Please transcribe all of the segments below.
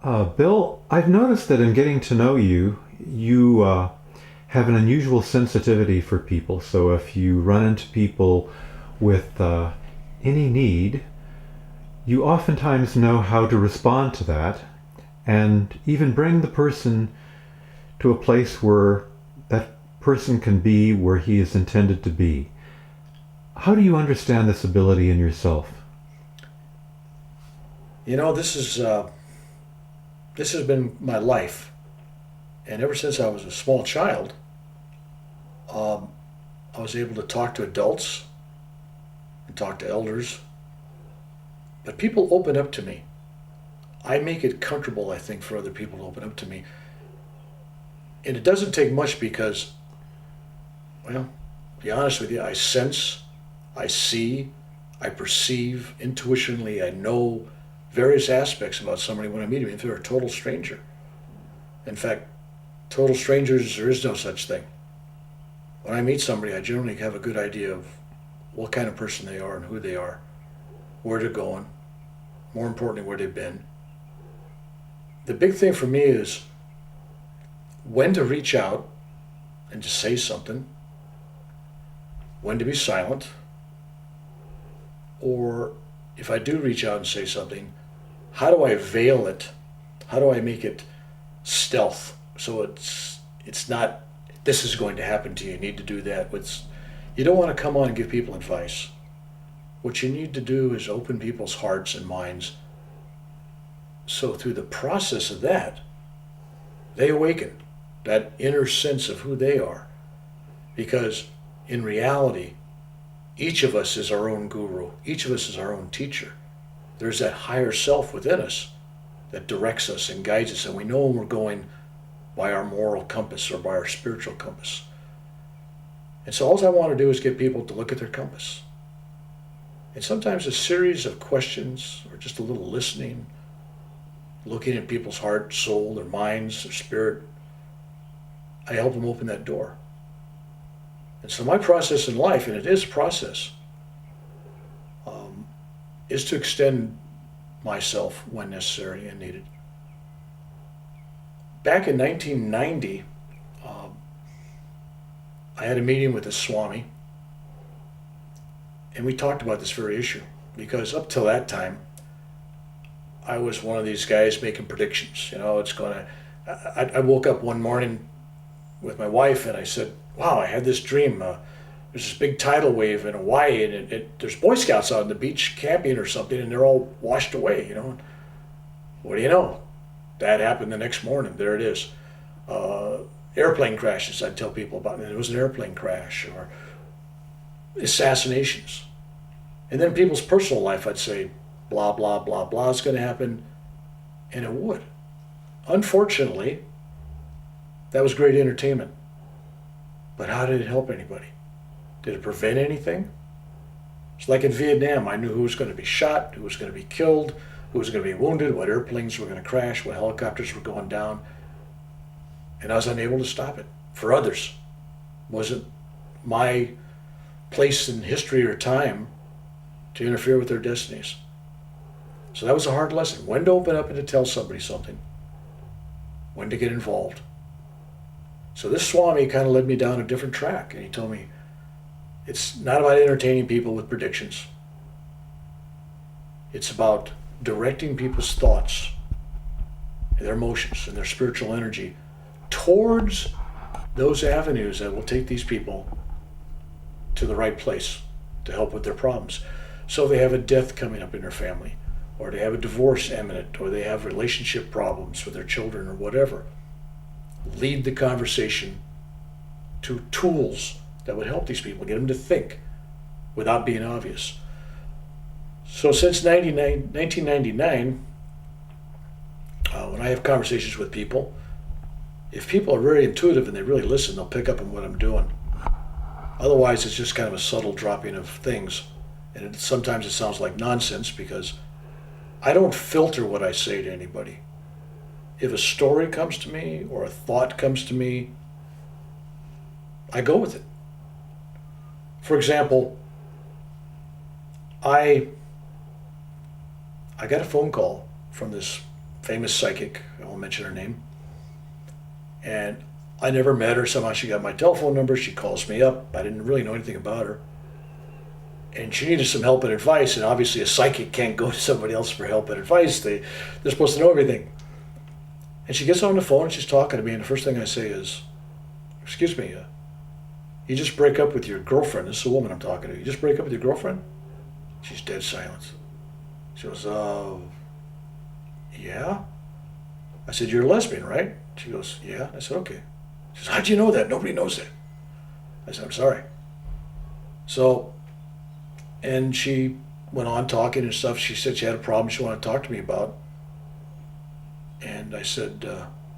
Bill, I've noticed that in getting to know you, you have an unusual sensitivity for people. So if you run into people with any need, you oftentimes know how to respond to that and even bring the person to a place where that person can be where he is intended to be. How do you understand this ability in yourself? This has been my life, and ever since I was a small child, um, I was able to talk to adults and talk to elders. But people open up to me. I make it comfortable, I think, for other people to open up to me, and it doesn't take much because, well, to be honest with you, I sense, I see, I perceive intuitionally. I know various aspects about somebody when I meet them, if they're a total stranger. In fact, total strangers, there is no such thing. When I meet somebody, I generally have a good idea of what kind of person they are and who they are, where they're going, more importantly, where they've been. The big thing for me is when to reach out and to say something, when to be silent, or if I do reach out and say something, how do I veil it? How do I make it stealth so it's not this is going to happen to you. You need to do that. You don't want to come on and give people advice. What you need to do is open people's hearts and minds. So through the process of that, they awaken that inner sense of who they are. Because in reality, each of us is our own guru. Each of us is our own teacher. There's that higher self within us that directs us and guides us, and we know when we're going by our moral compass or by our spiritual compass. And so all I want to do is get people to look at their compass. And sometimes a series of questions or just a little listening, looking at people's heart, soul, their minds, their spirit, I help them open that door. And so my process in life, and it is a process, is to extend myself when necessary and needed. Back in 1990, I had a meeting with a Swami, and we talked about this very issue. Because up till that time, I was one of these guys making predictions. It's going to. I woke up one morning with my wife, and I said, "Wow, I had this dream. There's this big tidal wave in Hawaii, and there's Boy Scouts out on the beach camping or something, and they're all washed away. What do you know? That happened the next morning. There it is. Airplane crashes. I'd tell people about, and it was an airplane crash, or assassinations, and then people's personal life. I'd say, blah blah blah blah is going to happen, and it would. Unfortunately, that was great entertainment. But how did it help anybody? Did it prevent anything? It's like in Vietnam, I knew who was going to be shot, who was going to be killed, who was going to be wounded, what airplanes were going to crash, what helicopters were going down, and I was unable to stop it. For others, it wasn't my place in history or time to interfere with their destinies. So that was a hard lesson. When to open up and to tell somebody something. When to get involved. So this Swami kind of led me down a different track, and he told me, it's not about entertaining people with predictions. It's about directing people's thoughts and their emotions and their spiritual energy towards those avenues that will take these people to the right place to help with their problems. So they have a death coming up in their family, or they have a divorce imminent, or they have relationship problems with their children or whatever. Lead the conversation to tools that would help these people, get them to think without being obvious. So since 1999, when I have conversations with people, if people are very intuitive and they really listen, they'll pick up on what I'm doing. Otherwise, it's just kind of a subtle dropping of things. And sometimes it sounds like nonsense because I don't filter what I say to anybody. If a story comes to me or a thought comes to me, I go with it. For example, I got a phone call from this famous psychic. I won't mention her name. And I never met her. Somehow she got my telephone number. She calls me up. I didn't really know anything about her. And she needed some help and advice. And obviously a psychic can't go to somebody else for help and advice. They're supposed to know everything. And she gets on the phone and she's talking to me. And the first thing I say is, excuse me, you just break up with your girlfriend. This is a woman I'm talking to. You just break up with your girlfriend? She's dead silent. She goes, yeah? I said, you're a lesbian, right? She goes, yeah. I said, okay. She says, how'd you know that? Nobody knows that. I said, I'm sorry. So, and she went on talking and stuff. She said she had a problem she wanted to talk to me about. And I said,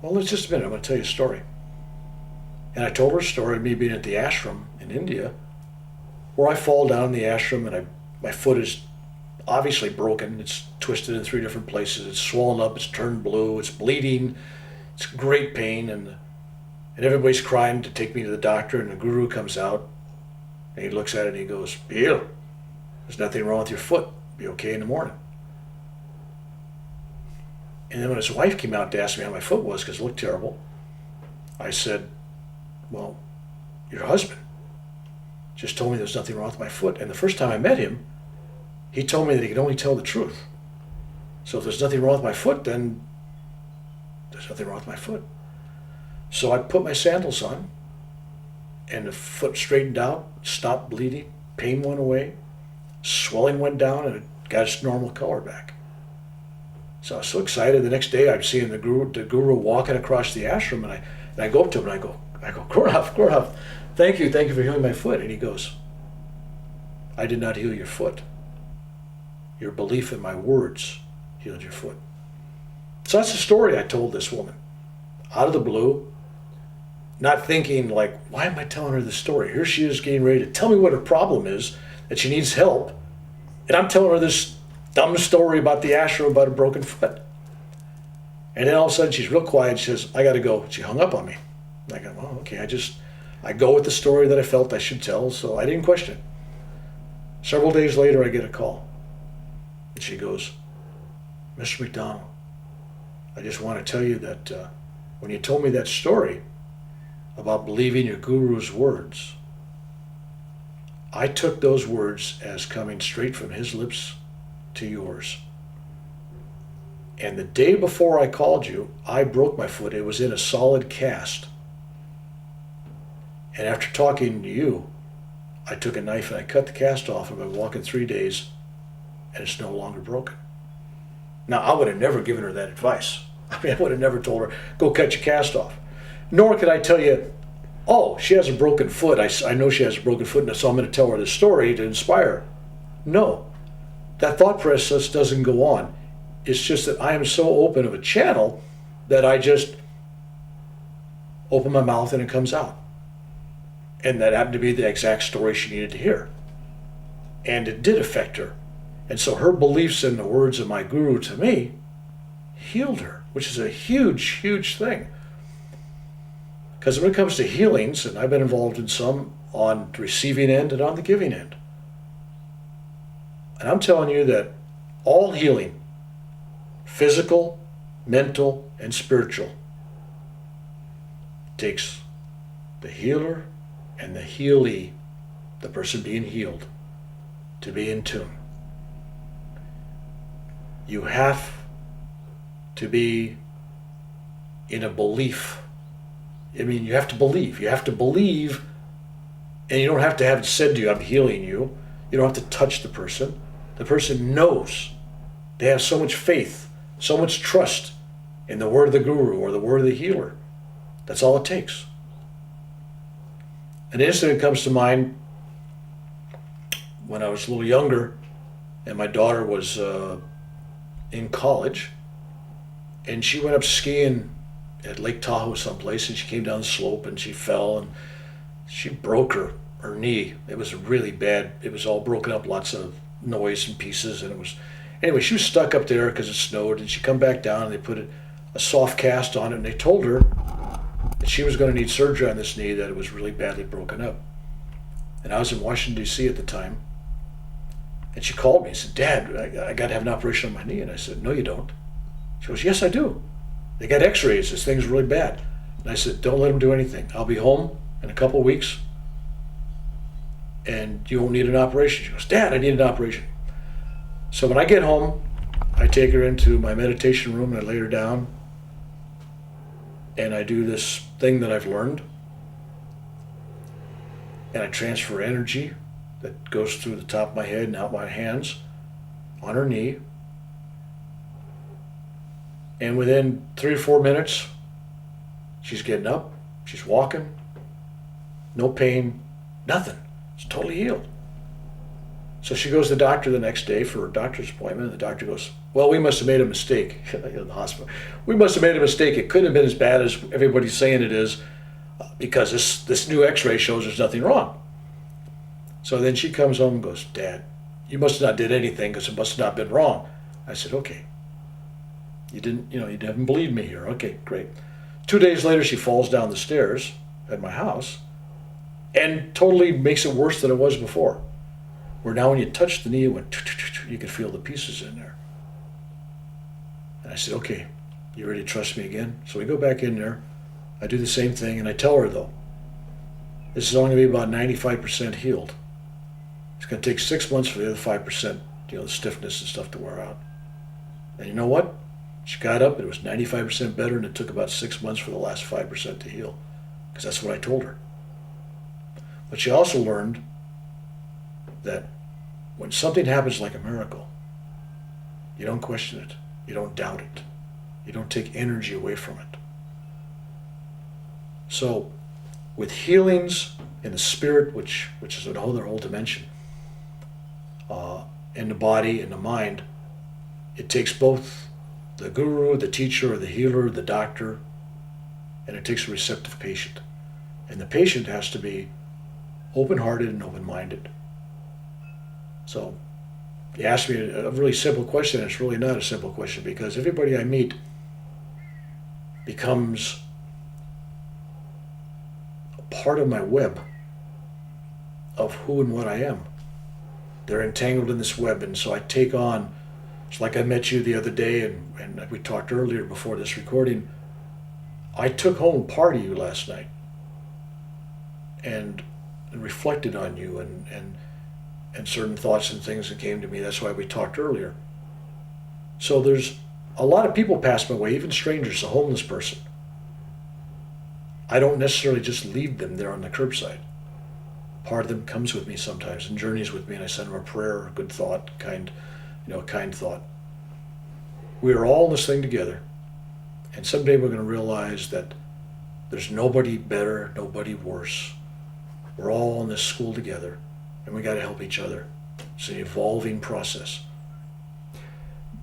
well, let's just a minute. I'm going to tell you a story. And I told her a story of me being at the ashram in India, where I fall down in the ashram and my foot is obviously broken. It's twisted in 3 different places. It's swollen up. It's turned blue. It's bleeding. It's great pain. And everybody's crying to take me to the doctor. And the guru comes out and he looks at it and he goes, Bill, there's nothing wrong with your foot. Be okay in the morning. And then when his wife came out to ask me how my foot was because it looked terrible, I said, well, your husband just told me there's nothing wrong with my foot. And the first time I met him, he told me that he could only tell the truth. So if there's nothing wrong with my foot, then there's nothing wrong with my foot. So I put my sandals on, and the foot straightened out, stopped bleeding, pain went away, swelling went down, and it got its normal color back. So I was so excited. The next day I'm seeing the guru walking across the ashram, and I go up to him and I go, Gurnav, thank you for healing my foot. And he goes, I did not heal your foot. Your belief in my words healed your foot. So that's the story I told this woman. Out of the blue, not thinking like, why am I telling her this story? Here she is getting ready to tell me what her problem is, that she needs help. And I'm telling her this dumb story about the ashram about a broken foot. And then all of a sudden she's real quiet. She says, I got to go. She hung up on me. I go, well, okay, I go with the story that I felt I should tell, so I didn't question it. Several days later, I get a call. And she goes, Mr. McDonald, I just want to tell you that when you told me that story about believing your guru's words, I took those words as coming straight from his lips to yours. And the day before I called you, I broke my foot. It was in a solid cast. And after talking to you, I took a knife and I cut the cast off. I've been walking 3 days, and it's no longer broken. Now, I would have never given her that advice. I mean, I would have never told her, go cut your cast off. Nor could I tell you, oh, she has a broken foot. I know she has a broken foot, and so I'm going to tell her this story to inspire her. No, that thought process doesn't go on. It's just that I am so open of a channel that I just open my mouth and it comes out. And that happened to be the exact story she needed to hear. And it did affect her. And so her beliefs in the words of my guru to me healed her, which is a huge, huge thing. Because when it comes to healings, and I've been involved in some on the receiving end and on the giving end. And I'm telling you that all healing, physical, mental, and spiritual, takes the healer and the healee, the person being healed, to be in tune. You have to be in a belief. I mean, you have to believe. You have to believe, and you don't have to have it said to you, I'm healing you. You don't have to touch the person. The person knows. They have so much faith, so much trust in the word of the guru or the word of the healer. That's all it takes. An incident comes to mind when I was a little younger and my daughter was in college, and she went up skiing at Lake Tahoe someplace, and she came down the slope and she fell and she broke her knee. It was really bad. It was all broken up, lots of noise and pieces, and it was, anyway, she was stuck up there because it snowed, and she come back down and they put a soft cast on it, and they told her that she was going to need surgery on this knee, that it was really badly broken up. And I was in Washington, D.C. at the time, and she called me and said, Dad, I got to have an operation on my knee. And I said, no, you don't. She goes, yes, I do. They got x-rays. This thing's really bad. And I said, don't let them do anything. I'll be home in a couple of weeks and you won't need an operation. She goes, Dad, I need an operation. So when I get home, I take her into my meditation room and I lay her down and I do this thing that I've learned and I transfer energy that goes through the top of my head and out my hands on her knee. And within 3 or 4 minutes, she's getting up, she's walking, no pain, nothing. It's totally healed. So she goes to the doctor the next day for a doctor's appointment, and the doctor goes, well, we must have made a mistake in the hospital. We must have made a mistake. It couldn't have been as bad as everybody's saying it is because this new x-ray shows there's nothing wrong. So then she comes home and goes, Dad, you must have not did anything because it must have not been wrong. I said, okay. You haven't believed me here. Okay, great. 2 days later, she falls down the stairs at my house and totally makes it worse than it was before. Where now when you touch the knee, it went, you could feel the pieces in there. And I said, okay, you ready to trust me again? So we go back in there. I do the same thing, and I tell her, though, this is only going to be about 95% healed. It's going to take 6 months for the other 5%, the stiffness and stuff to wear out. And you know what? She got up, it was 95% better, and it took about 6 months for the last 5% to heal. Because that's what I told her. But she also learned that when something happens like a miracle, you don't question it. You don't doubt it. You don't take energy away from it. So with healings in the spirit, which is another whole dimension, in the body, in the mind, it takes both the guru, the teacher, or the healer, the doctor, and it takes a receptive patient. And the patient has to be open-hearted and open-minded. So you asked me a really simple question, and it's really not a simple question because everybody I meet becomes a part of my web of who and what I am. They're entangled in this web, and so I take on, it's like I met you the other day, and we talked earlier before this recording, I took home part of you last night and reflected on you and certain thoughts and things that came to me. That's why we talked earlier. So there's a lot of people pass my way, even strangers, a homeless person. I don't necessarily just leave them there on the curbside. Part of them comes with me sometimes and journeys with me, and I send them a prayer, a good thought, kind thought. We are all in this thing together, and someday we're going to realize that there's nobody better, nobody worse. We're all in this school together, and we got to help each other. It's an evolving process.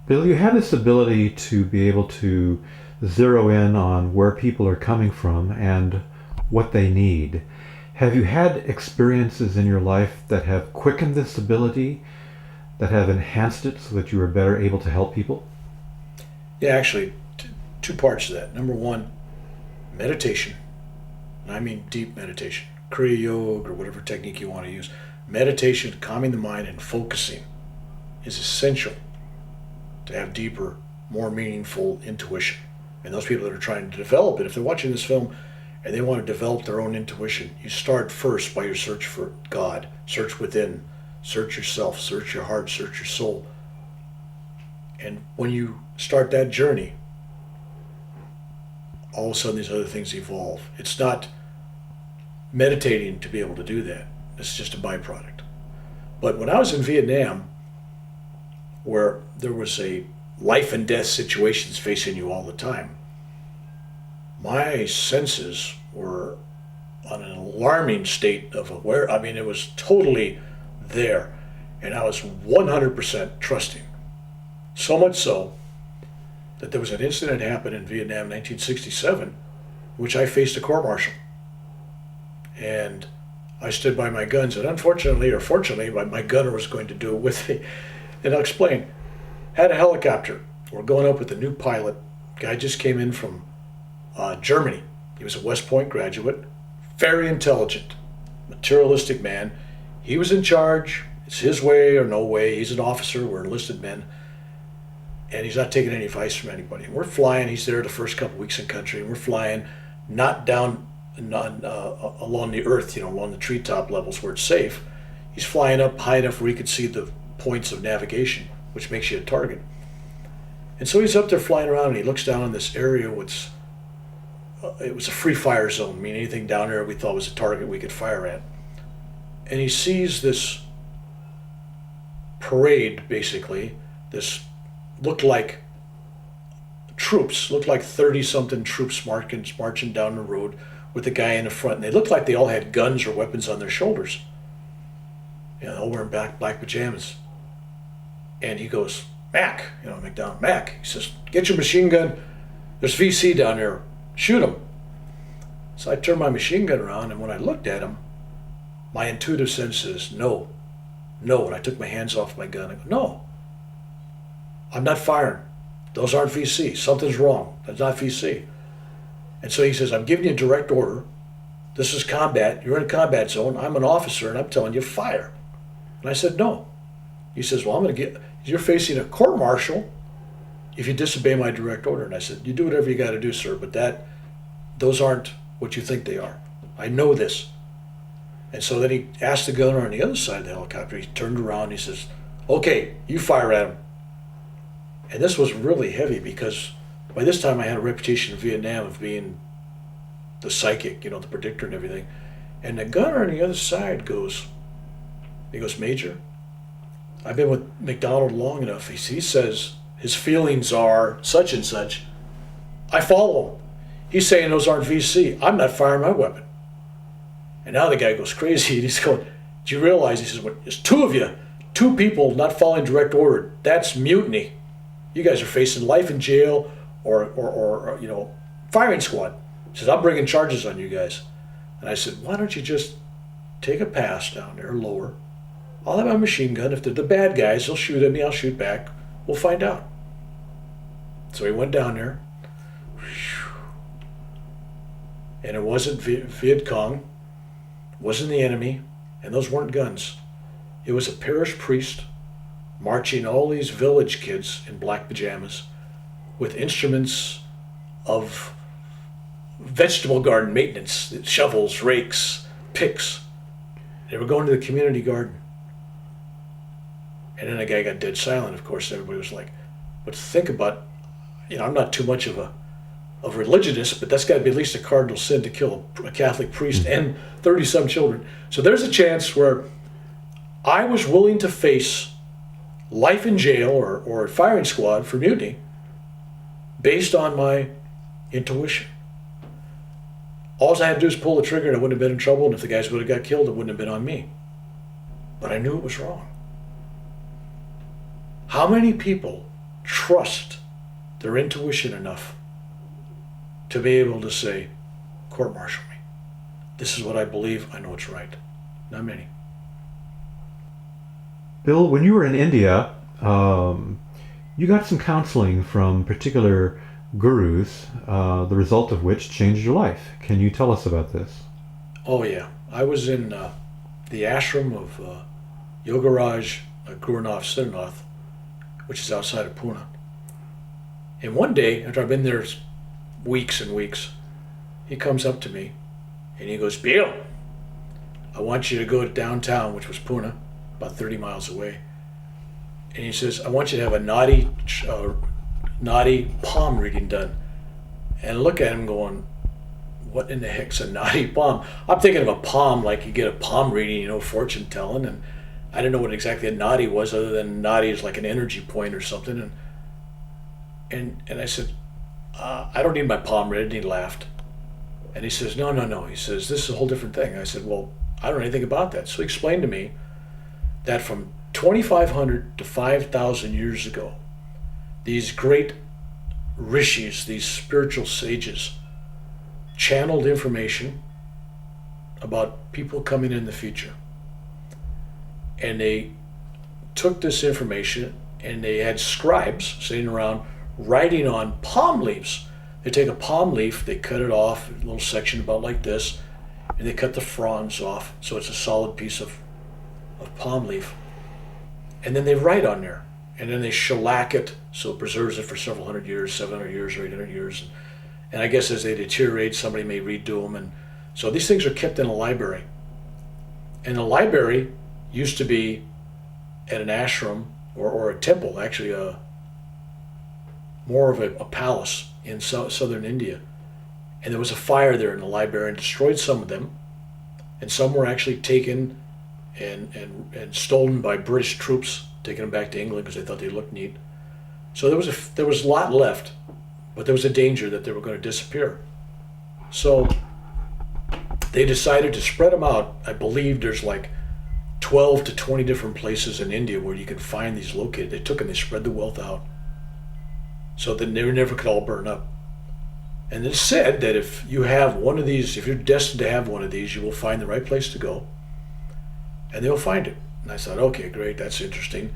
Bill, you have this ability to be able to zero in on where people are coming from and what they need. Have you had experiences in your life that have quickened this ability, that have enhanced it so that you are better able to help people? Yeah, actually, two parts to that. Number one, meditation. And I mean deep meditation. Kriya Yoga or whatever technique you want to use. Meditation, calming the mind and focusing is essential to have deeper, more meaningful intuition. And those people that are trying to develop it, if they're watching this film and they want to develop their own intuition, you start first by your search for God. Search within, search yourself, search your heart, search your soul. And when you start that journey, all of a sudden these other things evolve. It's not meditating to be able to do that. It's just a byproduct. But when I was in Vietnam, where there was a life and death situations facing you all the time, my senses were on an alarming state of aware. I mean, it was totally there. And I was 100% trusting. So much so that there was an incident that happened in Vietnam in 1967, which I faced a court-martial. And I stood by my guns, and unfortunately, or fortunately, my gunner was going to do it with me. And I'll explain. Had a helicopter. We're going up with a new pilot. Guy just came in from Germany. He was a West Point graduate. Very intelligent, materialistic man. He was in charge. It's his way or no way. He's an officer. We're enlisted men. and he's not taking any advice from anybody. And we're flying. He's there the first couple weeks in country, and we're flying not down along the earth, along the treetop levels where it's safe. He's flying up high enough where he could see the points of navigation, which makes you a target. And so he's up there flying around, and he looks down in this area. It was a free fire zone, meaning anything down there we thought was a target we could fire at. And he sees this parade, basically. This looked like troops, looked like 30-something troops marching down the road with the guy in the front. And they looked like they all had guns or weapons on their shoulders. All wearing black pajamas. And he goes, Mac, McDonald, Mac. He says, get your machine gun. There's VC down there. Shoot him. So I turned my machine gun around, and when I looked at him, my intuitive sense says, no. And I took my hands off my gun. I go, no. I'm not firing. Those aren't VC. Something's wrong. That's not VC. And so he says, I'm giving you a direct order. This is combat. You're in a combat zone. I'm an officer, and I'm telling you, fire. And I said, no. He says, well, you're facing a court-martial if you disobey my direct order. And I said, you do whatever you got to do, sir, but those aren't what you think they are. I know this. And so then he asked the gunner on the other side of the helicopter. He turned around and he says, okay, you fire at him. And this was really heavy because by this time I had a reputation in Vietnam of being the psychic, the predictor and everything. And the gunner on the other side goes, Major, I've been with McDonald long enough. He says his feelings are such and such. I follow him. He's saying those aren't VC. I'm not firing my weapon. And now the guy goes crazy and he's going, do you realize, he says, well, there's two of you, two people not following direct order. That's mutiny. You guys are facing life in jail or firing squad. He says, I'm bringing charges on you guys. And I said, why don't you just take a pass down there, lower. I'll have my machine gun. If they're the bad guys, they'll shoot at me, I'll shoot back. We'll find out. So he went down there. And it wasn't Viet Cong, wasn't the enemy, and those weren't guns. It was a parish priest marching all these village kids in black pajamas with instruments of vegetable garden maintenance, shovels, rakes, picks. They were going to the community garden. And then the guy got dead silent, of course. Everybody was like, but think about, I'm not too much of a religionist, but that's got to be at least a cardinal sin to kill a Catholic priest and 30-some children. So there's a chance where I was willing to face life in jail or a firing squad for mutiny based on my intuition. All I had to do was pull the trigger and I wouldn't have been in trouble, and if the guys would have got killed, it wouldn't have been on me. But I knew it was wrong. How many people trust their intuition enough to be able to say, court-martial me. This is what I believe. I know it's right. Not many. Bill, when you were in India, you got some counseling from particular gurus, the result of which changed your life. Can you tell us about this? Oh, yeah. I was in the ashram of Yogaraj Gurnath Siddhanath, which is outside of Pune. And one day, after I've been there weeks and weeks, he comes up to me and he goes, Bill, I want you to go to downtown, which was Pune, about 30 miles away. And he says, I want you to have a naughty palm reading done. And I look at him going, what in the heck's a naughty palm? I'm thinking of a palm, like you get a palm reading, fortune telling, and I didn't know what exactly a naughty was, other than naughty is like an energy point or something. And I said, I don't need my palm read. And he laughed. And he says, no. He says, this is a whole different thing. I said, well, I don't know anything about that. So he explained to me that from 2,500 to 5,000 years ago, these great rishis, these spiritual sages, channeled information about people coming in the future. And they took this information and they had scribes sitting around writing on palm leaves. They take a palm leaf, they cut it off, a little section about like this, and they cut the fronds off so it's a solid piece of palm leaf. And then they write on there. and then they shellac it so it preserves it for several hundred years, 700 years or 800 years. And I guess as they deteriorate, somebody may redo them. And so these things are kept in a library. And the library used to be at an ashram or a temple, actually more of a palace in southern India. And there was a fire there in the library and destroyed some of them. And some were actually taken and stolen by British troops, taking them back to England because they thought they looked neat. So there was a lot left, but there was a danger that they were going to disappear. So they decided to spread them out. I believe there's like 12 to 20 different places in India where you can find these located. They took and they spread the wealth out so that they never could all burn up. And it's said that if you have one of these, if you're destined to have one of these, you will find the right place to go, and they'll find it. And I thought, okay, great, that's interesting.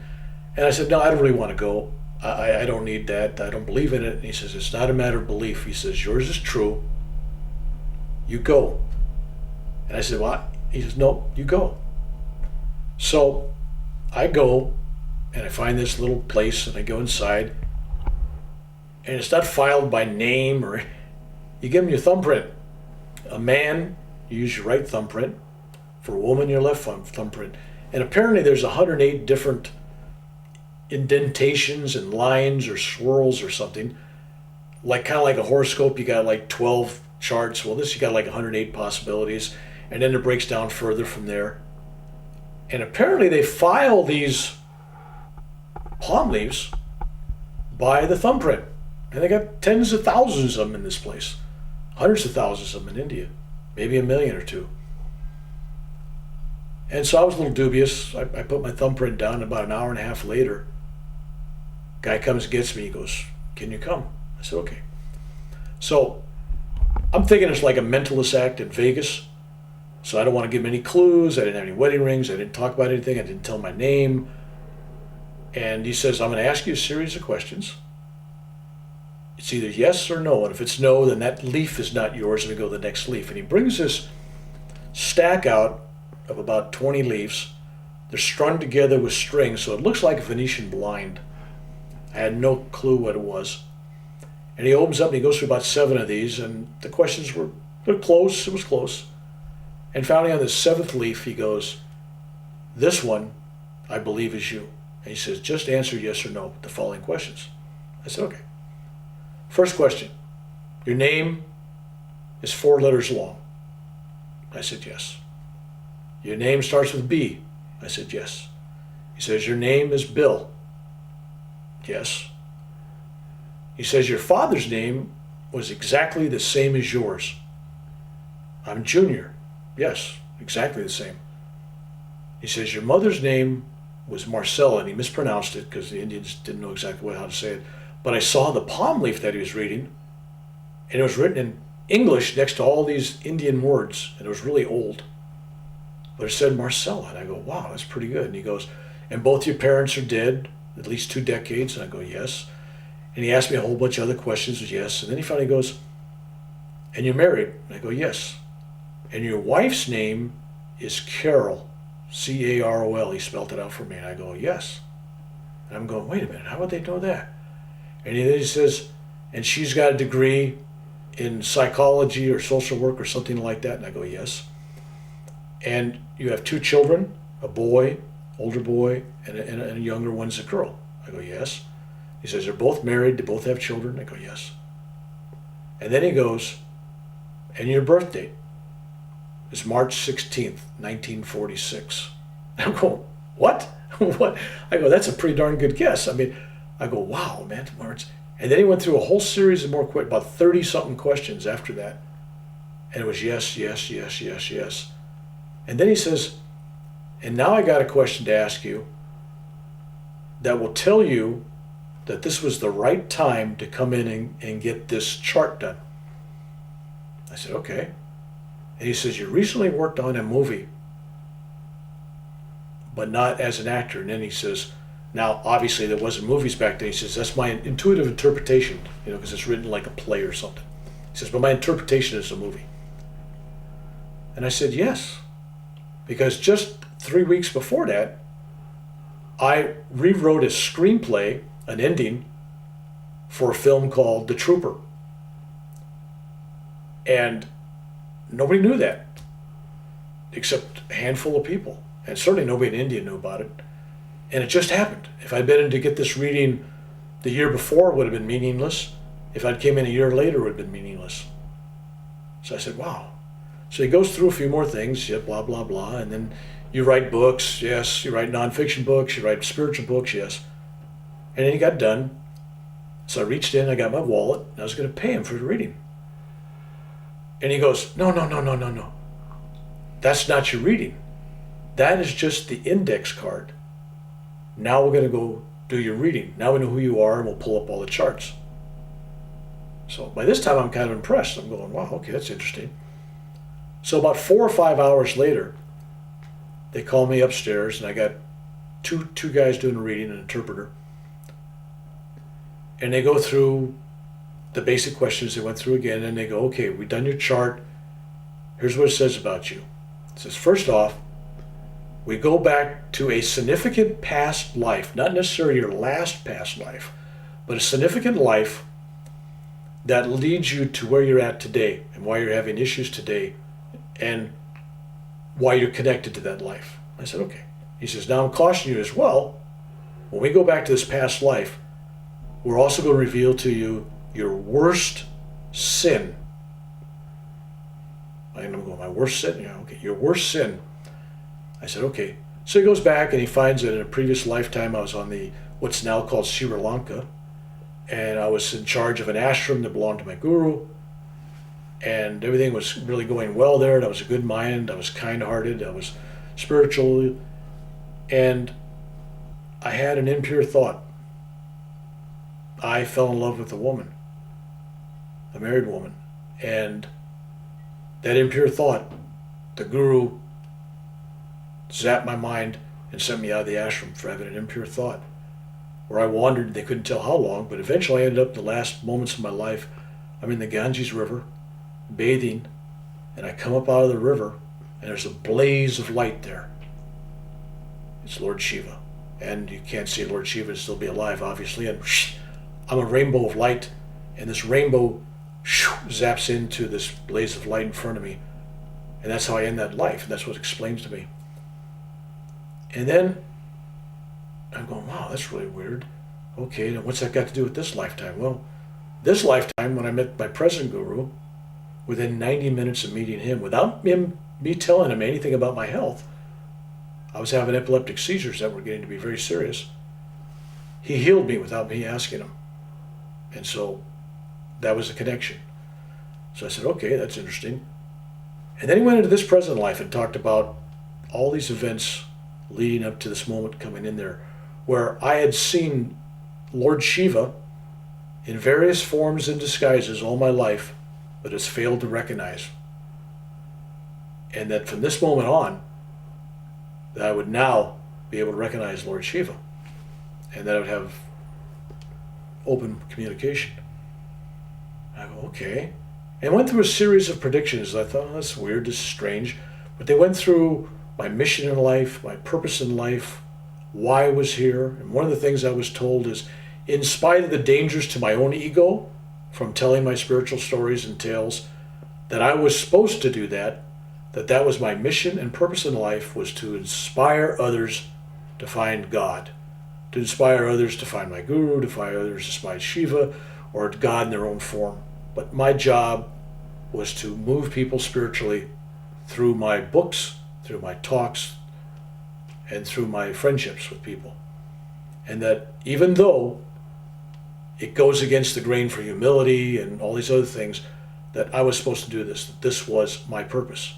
And I said, no, I don't really want to go. I don't need that. I don't believe in it. And he says, it's not a matter of belief. He says, yours is true. You go. And I said, well, he says, no, you go. So I go, and I find this little place, and I go inside, and it's not filed by name, or you give them your thumbprint. A man, you use your right thumbprint. For a woman, your left thumbprint. And apparently there's 108 different indentations and lines or swirls or something. Like kind of like a horoscope, you got like 12 charts. Well, this you got like 108 possibilities. And then it breaks down further from there. And apparently they file these palm leaves by the thumbprint. And they got tens of thousands of them in this place. Hundreds of thousands of them in India. Maybe 1 million or 2. And so I was a little dubious. I put my thumbprint down, and about an hour and a half later, guy comes and gets me. He goes, can you come? I said, okay. So I'm thinking it's like a mentalist act in Vegas. So I don't want to give him any clues. I didn't have any wedding rings. I didn't talk about anything. I didn't tell him my name. And he says, I'm going to ask you a series of questions. It's either yes or no. And if it's no, then that leaf is not yours, and we go to the next leaf. And he brings this stack out of about 20 leaves. They're strung together with string, so it looks like a Venetian blind. I had no clue what it was. And he opens up and he goes through about 7 of these, and the questions they're close. It was close. And finally on the 7th leaf, he goes, this one, I believe, is you. And he says, just answer yes or no the following questions. I said, okay. First question, your name is 4 letters long. I said, yes. Your name starts with B. I said, yes. He says, your name is Bill. Yes. He says, your father's name was exactly the same as yours. I'm Junior. Yes, exactly the same. He says, your mother's name was Marcella, and he mispronounced it because the Indians didn't know exactly how to say it. But I saw the palm leaf that he was reading, and it was written in English next to all these Indian words, and it was really old. But it said Marcella, and I go, wow, that's pretty good. And he goes, and both your parents are dead, at least 2 decades, and I go, yes. And he asked me a whole bunch of other questions, yes. And then he finally goes, and you're married? And I go, yes. And your wife's name is Carol, C-A-R-O-L. He spelled it out for me, and I go, yes. And I'm going, wait a minute, how would they know that? And then he says, and she's got a degree in psychology or social work or something like that. And I go, yes. And you have 2 children, a boy, older boy, and a younger one's a girl. I go, yes. He says, they're both married, they both have children. I go, yes. And then he goes, and your birth date is March 16th, 1946. I'm going, what? What? I go, that's a pretty darn good guess. I mean, I go, wow, man, March. And then he went through a whole series of more, about 30-something questions after that. And it was yes, yes, yes, yes, yes. And then he says, and now I got a question to ask you that will tell you that this was the right time to come in and get this chart done. I said, okay. And he says, you recently worked on a movie, but not as an actor. And then he says, now obviously there wasn't movies back then. He says, that's my intuitive interpretation, because it's written like a play or something. He says, but my interpretation is a movie. And I said, yes. Because just 3 weeks before that, I rewrote a screenplay, an ending, for a film called The Trooper. And nobody knew that, except a handful of people. And certainly nobody in India knew about it. And it just happened. If I'd been in to get this reading the year before, it would have been meaningless. If I'd came in a year later, it would have been meaningless. So I said, wow. So he goes through a few more things, yeah, blah, blah, blah. And then you write books, yes. You write nonfiction books, you write spiritual books, yes. And then he got done. So I reached in, I got my wallet, and I was going to pay him for the reading. And he goes, no. That's not your reading. That is just the index card. Now we're going to go do your reading. Now we know who you are, and we'll pull up all the charts. So by this time, I'm kind of impressed. I'm going, wow, okay, that's interesting. So about 4 or 5 hours later, they call me upstairs, and I got two guys doing a reading, an interpreter. And they go through the basic questions they went through again, and they go, okay, we've done your chart. Here's what it says about you. It says, first off, we go back to a significant past life, not necessarily your last past life, but a significant life that leads you to where you're at today and why you're having issues today and why you're connected to that life. I said, okay. He says, now I'm cautioning you as well, when we go back to this past life, we're also going to reveal to you your worst sin. And I'm going, my worst sin? Yeah, okay, your worst sin. I said, okay. So he goes back and he finds that in a previous lifetime I was on what's now called Sri Lanka, and I was in charge of an ashram that belonged to my guru, and everything was really going well there, and I was a good mind, I was kind-hearted, I was spiritual, and I had an impure thought. I fell in love with a woman, a married woman, and that impure thought, the guru zapped my mind and sent me out of the ashram for having an impure thought, where I wandered, they couldn't tell how long, but eventually I ended up the last moments of my life, I'm in the Ganges River, bathing, and I come up out of the river, and there's a blaze of light there. It's Lord Shiva. And you can't see Lord Shiva, still be alive, obviously, and I'm a rainbow of light, and this rainbow zaps into this blaze of light in front of me, and that's how I end that life, and that's what it explains to me. And then I'm going, wow, that's really weird. Okay, now what's that got to do with this lifetime? Well, this lifetime, when I met my present guru, within 90 minutes of meeting him, without me telling him anything about my health, I was having epileptic seizures that were getting to be very serious. He healed me without me asking him. And so that was a connection. So I said, okay, that's interesting. And then he went into this present life and talked about all these events leading up to this moment coming in there, where I had seen Lord Shiva in various forms and disguises all my life, but has failed to recognize. And that from this moment on, that I would now be able to recognize Lord Shiva, and that I would have open communication. I go, okay. And went through a series of predictions. I thought, oh, that's weird, this is strange. But they went through my mission in life, my purpose in life, why I was here. And one of the things I was told is, in spite of the dangers to my own ego from telling my spiritual stories and tales, that I was supposed to do that was my mission and purpose in life, was to inspire others to find God, to inspire others to find my guru, to inspire others to find Shiva or God in their own form. But my job was to move people spiritually through my books, through my talks, and through my friendships with people. And that even though it goes against the grain for humility and all these other things, that I was supposed to do this, that this was my purpose.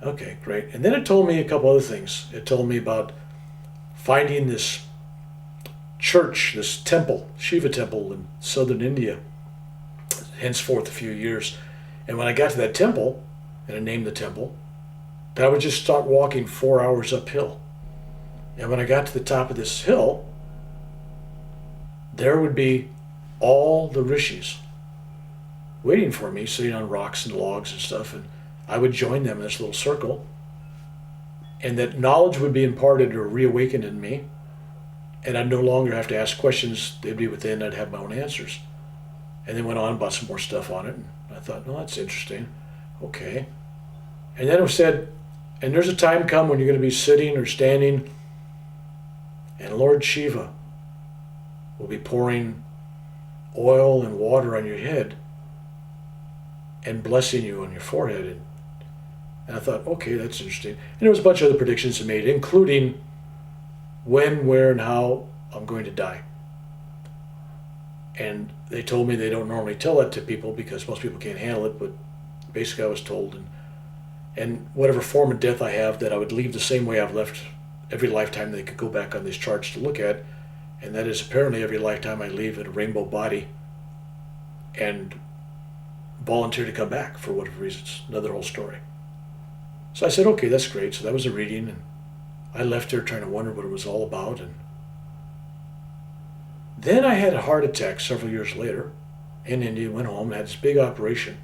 Okay, great. And then it told me a couple other things. It told me about finding this church, this temple, Shiva temple in southern India, henceforth a few years. And when I got to that temple, and I named the temple, that I would just start walking 4 hours uphill. And when I got to the top of this hill, there would be all the rishis waiting for me, sitting on rocks and logs and stuff, and I would join them in this little circle, and that knowledge would be imparted or reawakened in me And I'd no longer have to ask questions. They'd be within, I'd have my own answers. And then went on and bought some more stuff on it. And I thought, no, that's interesting. Okay. And then it said, and there's a time come when you're going to be sitting or standing, and Lord Shiva will be pouring oil and water on your head and blessing you on your forehead. And I thought, okay, that's interesting. And there was a bunch of other predictions they made, including when, where, and how I'm going to die. And they told me they don't normally tell that to people because most people can't handle it, but basically I was told, and whatever form of death I have, that I would leave the same way I've left every lifetime they could go back on these charts to look at, and that is apparently every lifetime I leave in a rainbow body and volunteer to come back for whatever reasons. Another whole story. So I said, okay, that's great. So that was a reading, and I left there trying to wonder what it was all about. And then I had a heart attack several years later in India, went home and had this big operation,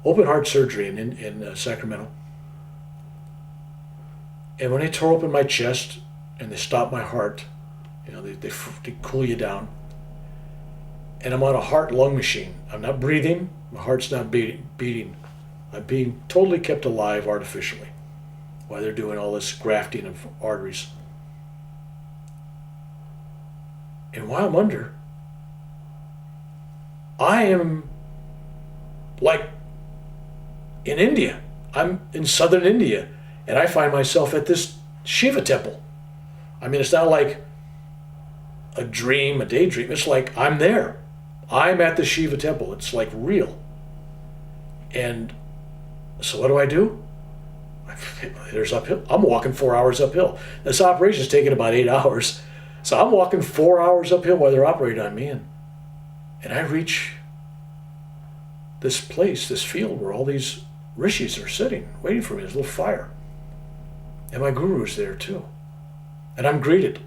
open heart surgery in Sacramento. And when they tore open my chest and they stopped my heart, they cool you down. And I'm on a heart-lung machine. I'm not breathing. My heart's not beating. I'm being totally kept alive artificially while they're doing all this grafting of arteries. And while I'm under, I am like in India. I'm in southern India, and I find myself at this Shiva temple. I mean, it's not like a dream, a daydream. It's like I'm there. I'm at the Shiva temple. It's like real. And so what do? There's uphill. I'm walking 4 hours uphill. This operation's taking about 8 hours. So I'm walking 4 hours uphill while they're operating on me. And I reach this place, this field where all these rishis are sitting, waiting for me. There's a little fire. And my guru's there too. And I'm greeted.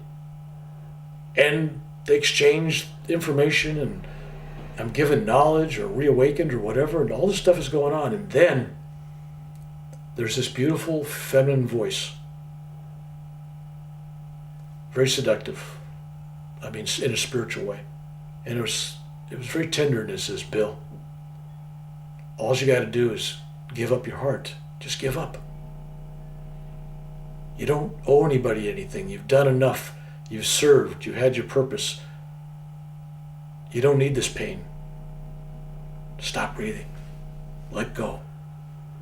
And they exchange information, and I'm given knowledge or reawakened or whatever, and all this stuff is going on. And then there's this beautiful feminine voice. Very seductive. I mean, in a spiritual way. And it was very tender, and it says, Bill, all you got to do is give up your heart. Just give up. You don't owe anybody anything. You've done enough. You've served. You had your purpose. You don't need this pain. Stop breathing. Let go.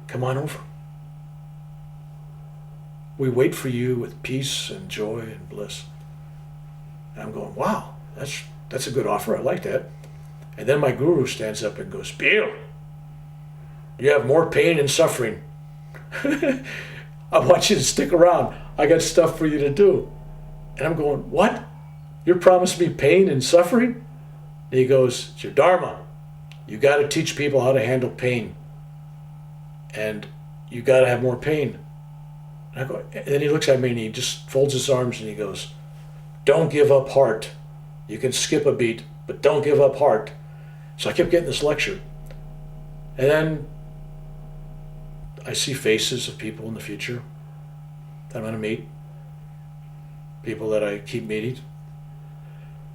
Come on over. We wait for you with peace and joy and bliss. And I'm going, wow, that's a good offer. I like that. And then my guru stands up and goes, Bill, you have more pain and suffering. I want you to stick around. I got stuff for you to do. And I'm going, what? You're promising me pain and suffering? And he goes, it's your dharma. You got to teach people how to handle pain. And you got to have more pain. And I go, and then he looks at me and he just folds his arms and he goes, don't give up heart. You can skip a beat, but don't give up heart. So I kept getting this lecture. And then I see faces of people in the future that I'm going to meet. People that I keep meeting.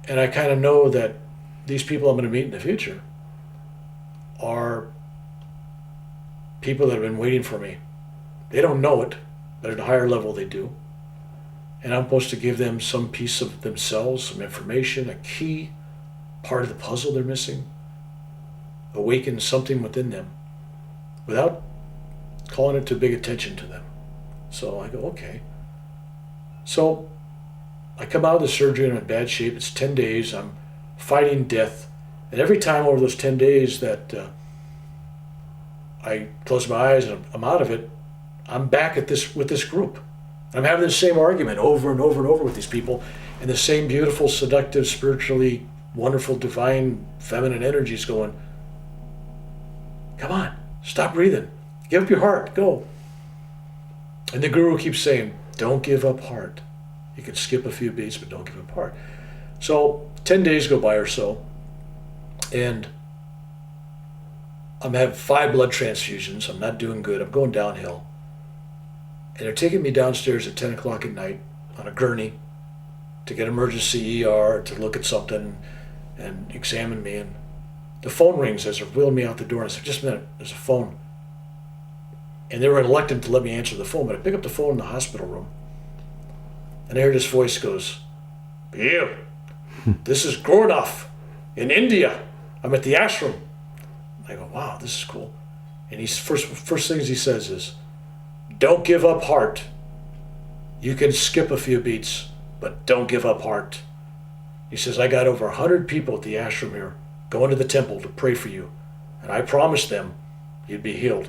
And I kind of know that these people I'm going to meet in the future are people that have been waiting for me. They don't know it, but at a higher level they do. And I'm supposed to give them some piece of themselves, some information, a key part of the puzzle they're missing, awaken something within them without calling it too big attention to them. So I go, okay. So I come out of the surgery and I'm in bad shape. It's 10 days. I'm fighting death. And every time over those 10 days that I close my eyes and I'm out of it, I'm back with this group. I'm having the same argument over and over and over with these people, and the same beautiful, seductive, spiritually wonderful, divine, feminine energies going, come on, stop breathing. Give up your heart. Go. And the guru keeps saying, don't give up heart. You can skip a few beats, but don't give up heart. So 10 days go by or so, and I'm having 5 blood transfusions. I'm not doing good. I'm going downhill. And they're taking me downstairs at 10 o'clock at night on a gurney to get emergency ER to look at something and examine me. And the phone rings as they're wheeling me out the door. And I said, just a minute, there's a phone. And they were reluctant to let me answer the phone, but I pick up the phone in the hospital room. And I hear this voice goes, "Bill, this is Gurdjieff in India. I'm at the ashram." I go, "Wow, this is cool." And he's first things he says is, "Don't give up heart. You can skip a few beats, but don't give up heart." He says, "I got over 100 people at the ashram here going to the temple to pray for you, and I promised them you'd be healed."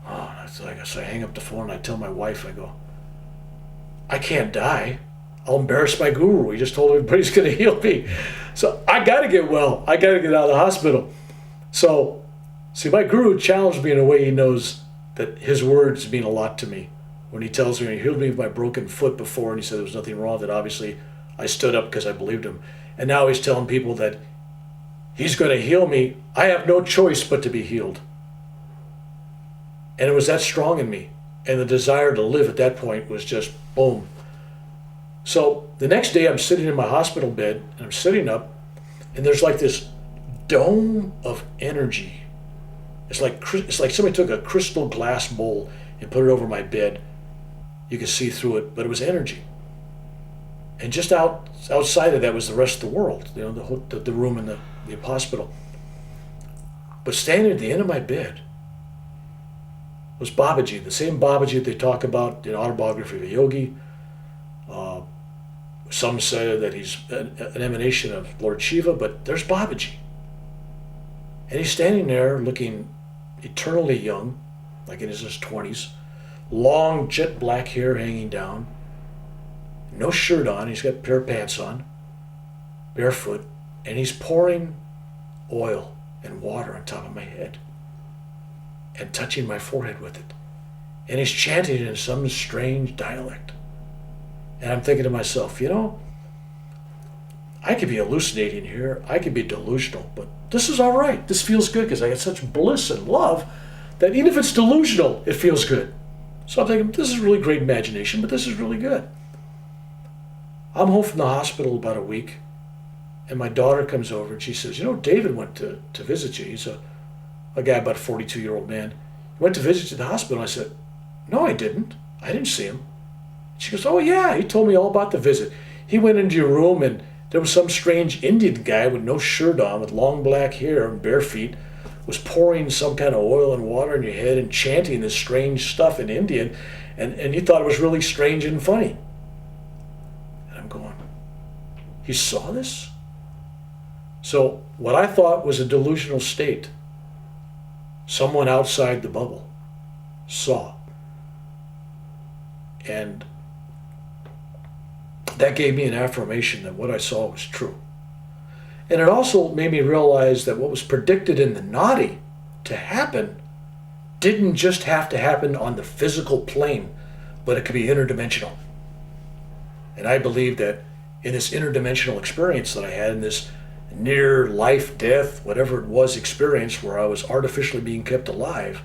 Oh, so I hang up the phone and I tell my wife, I go, "I can't die. I'll embarrass my guru. He just told everybody's going to heal me. So I got to get well. I got to get out of the hospital." So, see, my guru challenged me in a way he knows that his words mean a lot to me. When he tells me he healed me of my broken foot before and he said there was nothing wrong, that obviously I stood up because I believed him. And now he's telling people that he's going to heal me. I have no choice but to be healed. And it was that strong in me. And the desire to live at that point was just boom. So the next day I'm sitting in my hospital bed and I'm sitting up and there's like this dome of energy. It's like somebody took a crystal glass bowl and put it over my bed. You could see through it, but it was energy. And just outside of that was the rest of the world, the room in the hospital. But standing at the end of my bed was Babaji, the same Babaji that they talk about in Autobiography of a Yogi. Some say that he's an emanation of Lord Shiva, but there's Babaji. And he's standing there looking eternally young, like in his 20s, long jet black hair hanging down, no shirt on, he's got a pair of pants on, barefoot, and he's pouring oil and water on top of my head and touching my forehead with it. And he's chanting in some strange dialect. And I'm thinking to myself, I could be hallucinating here, I could be delusional, but this is all right. This feels good because I get such bliss and love that even if it's delusional, it feels good. So I'm thinking, this is really great imagination, but this is really good. I'm home from the hospital about a week, and my daughter comes over and she says, David went to visit you. He's a guy, about a 42-year-old man. He went to visit you at the hospital. I said, "No, I didn't. I didn't see him." She goes, "Oh yeah, he told me all about the visit. He went into your room and there was some strange Indian guy with no shirt on, with long black hair and bare feet, was pouring some kind of oil and water in your head and chanting this strange stuff in Indian, and you thought it was really strange and funny." And I'm going, "He saw this?" So what I thought was a delusional state, someone outside the bubble saw. And that gave me an affirmation that what I saw was true. And it also made me realize that what was predicted in the Nadi to happen didn't just have to happen on the physical plane, but it could be interdimensional. And I believe that in this interdimensional experience that I had, in this near life, death, whatever it was experience where I was artificially being kept alive,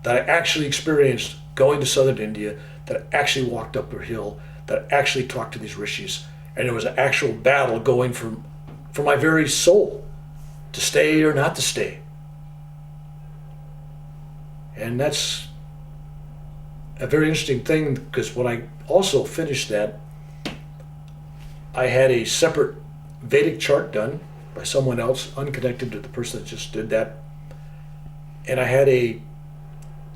that I actually experienced going to southern India, that I actually walked up a hill, that I actually talked to these rishis, and there was an actual battle going for my very soul, to stay or not to stay. And that's a very interesting thing, because when I also finished that, I had a separate Vedic chart done by someone else, unconnected to the person that just did that. And I had a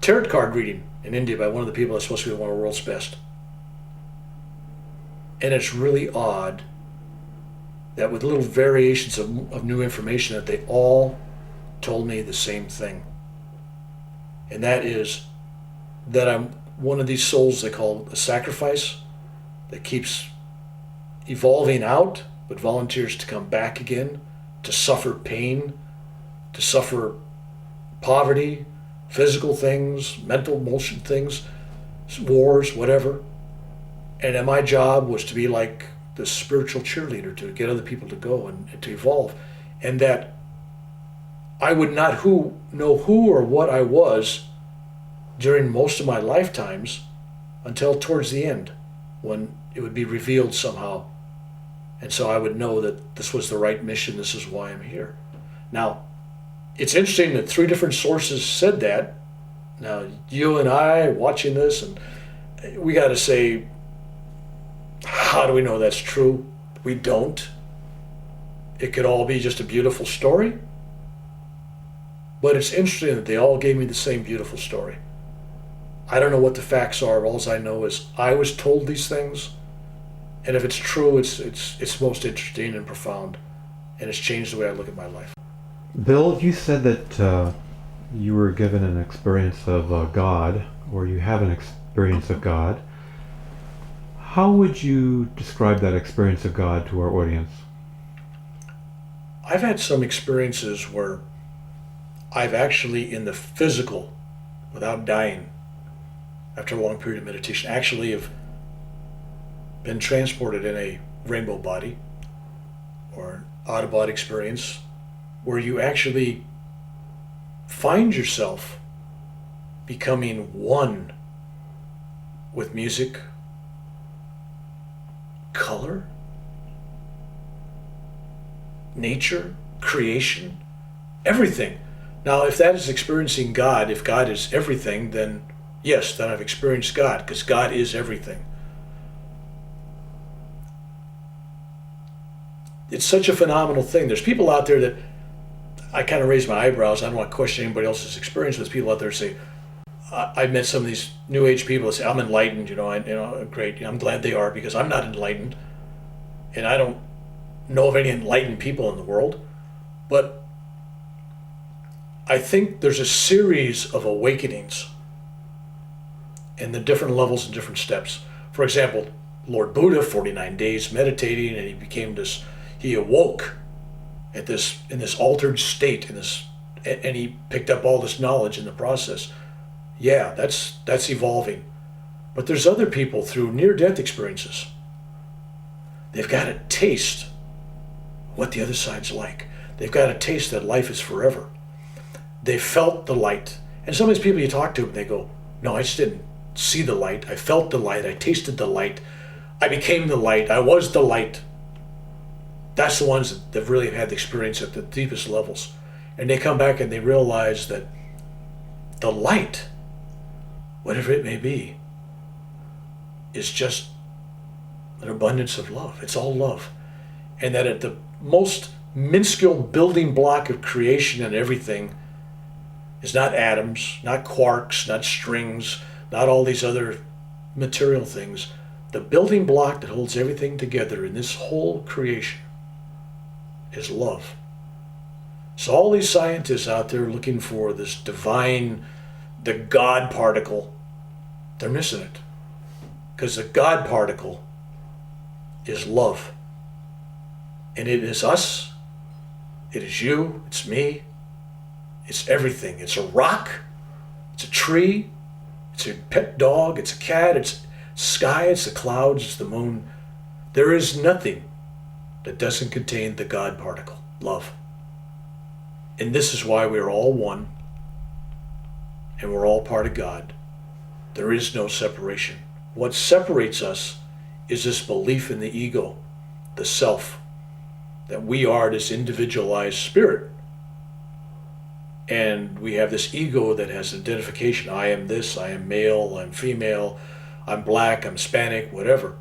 tarot card reading in India by one of the people that's supposed to be one of the world's best. And it's really odd that with little variations of new information, that they all told me the same thing. And that is that I'm one of these souls they call a sacrifice, that keeps evolving out, but volunteers to come back again, to suffer pain, to suffer poverty, physical things, mental emotion things, wars, whatever. And then my job was to be like the spiritual cheerleader, to get other people to go and to evolve. And that I would not know who or what I was during most of my lifetimes until towards the end. when it would be revealed somehow. And so I would know that this was the right mission, this is why I'm here. Now, it's interesting that 3 different sources said that. Now, you and I watching this, and we got to say, how do we know that's true? We don't. It could all be just a beautiful story. But it's interesting that they all gave me the same beautiful story. I don't know what the facts are. All I know is I was told these things, and if it's true, it's most interesting and profound, and it's changed the way I look at my life. Bill, you said that you were given an experience of God, or you have an experience of God. How would you describe that experience of God to our audience? I've had some experiences where I've actually, in the physical, without dying, after a long period of meditation, actually have been transported in a rainbow body or an out-of-body experience where you actually find yourself becoming one with music, color, nature, creation, everything. Now, if that is experiencing God, if God is everything, then yes, then I've experienced God, because God is everything. It's such a phenomenal thing. There's people out there that I kind of raise my eyebrows. I don't want to question anybody else's experience. There's people out there who say, I've met some of these New Age people that say, I'm enlightened, great. I'm glad they are, because I'm not enlightened. And I don't know of any enlightened people in the world. But I think there's a series of awakenings and the different levels and different steps. For example, Lord Buddha, 49 days meditating, and he became this, he awoke in this altered state, and he picked up all this knowledge in the process. Yeah, that's evolving. But there's other people through near-death experiences. They've got a taste what the other side's like. They've got a taste that life is forever. They felt the light. And some of these people you talk to, they go, no, I just didn't see the light. I felt the light. I tasted the light. I became the light. I was the light. That's the ones that really have had the experience at the deepest levels. And they come back and they realize that the light, whatever it may be, is just an abundance of love. It's all love. And that at the most minuscule building block of creation and everything is not atoms, not quarks, not strings, not all these other material things. The building block that holds everything together in this whole creation is love. So all these scientists out there looking for this divine, the God particle, they're missing it. Because the God particle is love. And it is us, it is you, it's me, it's everything. It's a rock, it's a tree, it's a pet dog, it's a cat, it's sky, it's the clouds, it's the moon. There is nothing that doesn't contain the God particle, love. And this is why we're all one, and we're all part of God. There is no separation. What separates us is this belief in the ego, the self, that we are this individualized spirit. And we have this ego that has identification. I am this, I am male, I'm female, I'm black, I'm Hispanic, whatever.